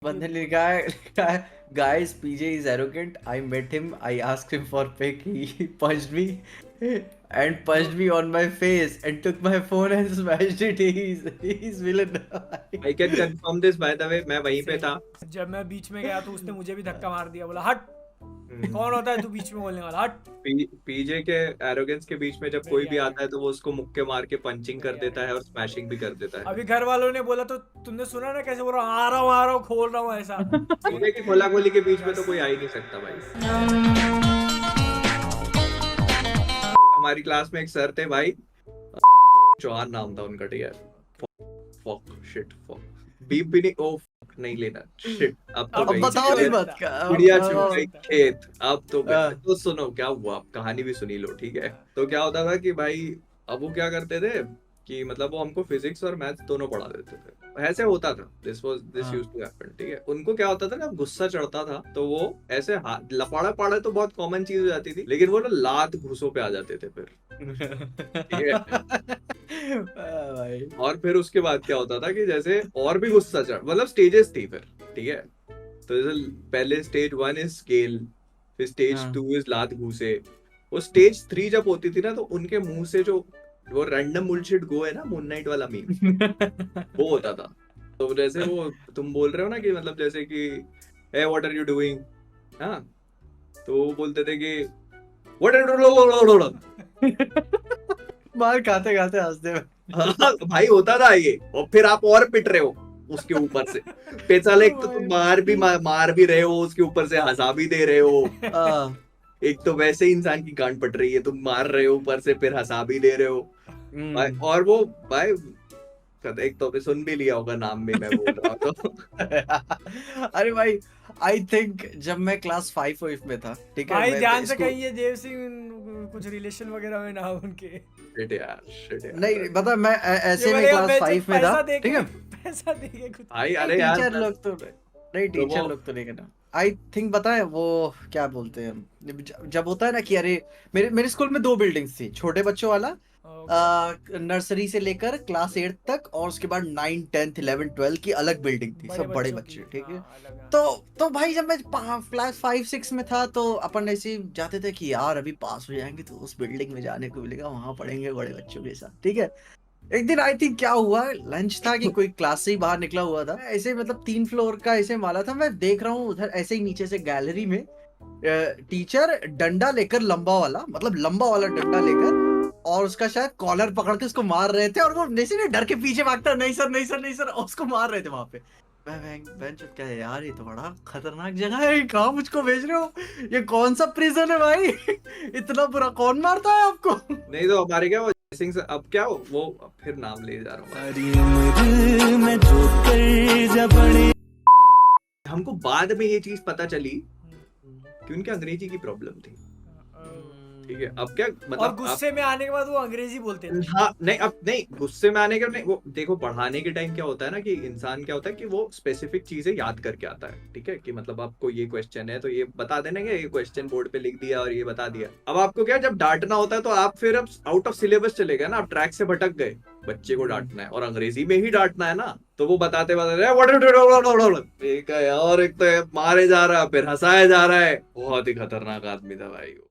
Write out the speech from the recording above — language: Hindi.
बंदे ने लिखा है guys PJ is arrogant. I met him. I asked him for pic. He punched me and punched me on my face and took my phone and smashed it. He's villain. I can confirm this by the way, मैं वहीं पे था। जब मैं बीच में गया तो उसने मुझे भी धक्का मार दिया, बोला हट, कौन होता है तू बीच में बोलने वाला, हट। पीजे के एरोगेंस के बीच में जब कोई भी आता है तो वो उसको मुक्के मार के पंचिंग कर देता है और स्मैशिंग भी कर देता है। अभी घर वालों ने बोला तो तुमने सुना ना कैसे बोल रहा हूँ, आ रहा हूँ खोल रहा हूँ ऐसा। पीजे की खोला खोली के बीच में तो कोई आ ही नहीं सकता भाई। हमारी क्लास में एक सर थे भाई, चौहान नाम था उनका, ठीक है। फक शिट फक बीप भी नहीं, ओ फक नहीं लेना, शिट अब तो अब गई बताओ नहीं मत गुड़िया छूट गई का खेत, अब तो गई। तो सुनो क्या हुआ, कहानी भी सुनी लो, ठीक है। तो क्या होता था कि भाई अब वो क्या करते थे कि मतलब वो हमको फिजिक्स और मैथ्स दोनों पढ़ा देते थे, ऐसे होता था। दिस यूज्ड टू हैपन, ठीक है। उनको क्या होता था ना, गुस्सा चढ़ता था तो वो ऐसे हाथ लपाड़ा पाड़ा तो बहुत कॉमन चीज हो जाती थी, लेकिन वो ना लात घूसों पे आ जाते थे फिर, ठीक है। भाई और फिर उसके बाद क्या होता था कि जैसे और भी गुस्सा चढ़, मतलब स्टेजेस थी फिर, ठीक है। तो जैसे पहले स्टेज 1 इज स्केल, फिर स्टेज 2 इज लात घूसे। वो स्टेज 3 जब होती थी ना तो उनके मुंह से जो वो रैंडम बुलशिट गो है ना, मून नाइट वाला मीम, वो होता था। तो जैसे वो तुम बोल रहे हो ना कि मतलब जैसे कि ए व्हाट आर यू डूइंग, हाँ, तो वो बोलते थे कि व्हाट आर मार खाते खाते हंसते में। हाँ भाई होता था ये, और फिर आप और पिट रहे हो उसके ऊपर से। पेचाले एक तो तुम मार भी रहे हो, उसके ऊपर से हंसा भी दे रहे हो। एक तो वैसे ही इंसान की गांड पट रही है, तुम मार रहे हो ऊपर से, फिर हंसा भी दे रहे हो भाई। और वो भाई एक तो अभी सुन भी लिया होगा नाम भी मैं बोल रहा हूँ तो। अरे भाई आई थिंक जब मैं क्लास 5 में था, ठीक है, भाई मैं ध्यान से इसको कहिए देव सिंह कुछ रिलेशन वगैरह में ना हो उनके। शिट यार नहीं बता, मैं ये ऐसे में बोलेगा क्लास बेचे 5 में था, पैसा ठीक देके, है। पैसा देके कुछ। भाई, नहीं अरे यार टीचर लोग तो नहीं, तो टीचर वो लोग तो नहीं करना। आई थिंक बताए वो क्या बोलते हैं, जब होता है ना कि अरे मेरे मेरे स्कूल में 2 बिल्डिंग्स थी, छोटे बच्चों वाला नर्सरी से लेकर क्लास 8 तक, और उसके बाद 9 10 11 12 की अलग बिल्डिंग थी, बड़े सब बड़े बच्चों की, बच्चे, ठीक है। हाँ, अलग, हाँ। तो भाई जब मैं क्लास 5 6 में था तो अपन ऐसे ही जाते थे कि यार अभी पास हो जाएंगे तो उस बिल्डिंग में जाने को मिलेगा, वहां पढ़ेंगे बड़े बच्चों के साथ, ठीक है। एक दिन आई थिंक क्या हुआ, लंच था कि कोई क्लास से ही बाहर निकला हुआ था, ऐसे मतलब 3 फ्लोर का ऐसे माला था, मैं देख रहा हूँ उधर ऐसे ही नीचे से गैलरी में टीचर डंडा लेकर, लंबा वाला, मतलब लंबा वाला डंडा लेकर, और उसका शायद कॉलर पकड़ के उसको मार रहे थे, और वो जैसे नहीं डर के पीछे भागता, नहीं सर नहीं सर नहीं सर, और उसको मार रहे थे वहां पे। मैं बेंच क्या है यार, ये तो बड़ा खतरनाक जगह है, ये कहाँ मुझको भेज रहे हो, ये कौन सा प्रिजन है भाई। इतना बुरा कौन मारता है आपको। नहीं तो हमारे क्या वो सिंह से, अब क्या वो फिर नाम ले जा रहा हूँ। हमको बाद में ये चीज पता चली कि उनके अंग्रेजी की प्रॉब्लम थी, ठीक है। अब क्या मतलब, और गुस्से में आने के बाद वो अंग्रेजी बोलते थे। हाँ नहीं, अब नहीं गुस्से में आने का नहीं, वो देखो पढ़ाने के टाइम क्या होता है ना कि इंसान क्या होता है कि वो स्पेसिफिक चीजें याद करके आता है, ठीक है। कि मतलब आपको ये क्वेश्चन है तो ये बता देना, कि ये क्वेश्चन बोर्ड पे लिख दिया और ये बता दिया। अब आपको क्या, जब डांटना होता है तो आप फिर अब आउट ऑफ सिलेबस चले गए ना, आप ट्रैक से भटक गए। बच्चे को डांटना है और अंग्रेजी में ही डांटना है ना, तो वो बताते बताते और एक तो मारे जा रहा है फिर हंसाया जा रहा है। बहुत ही खतरनाक आदमी था भाई वो।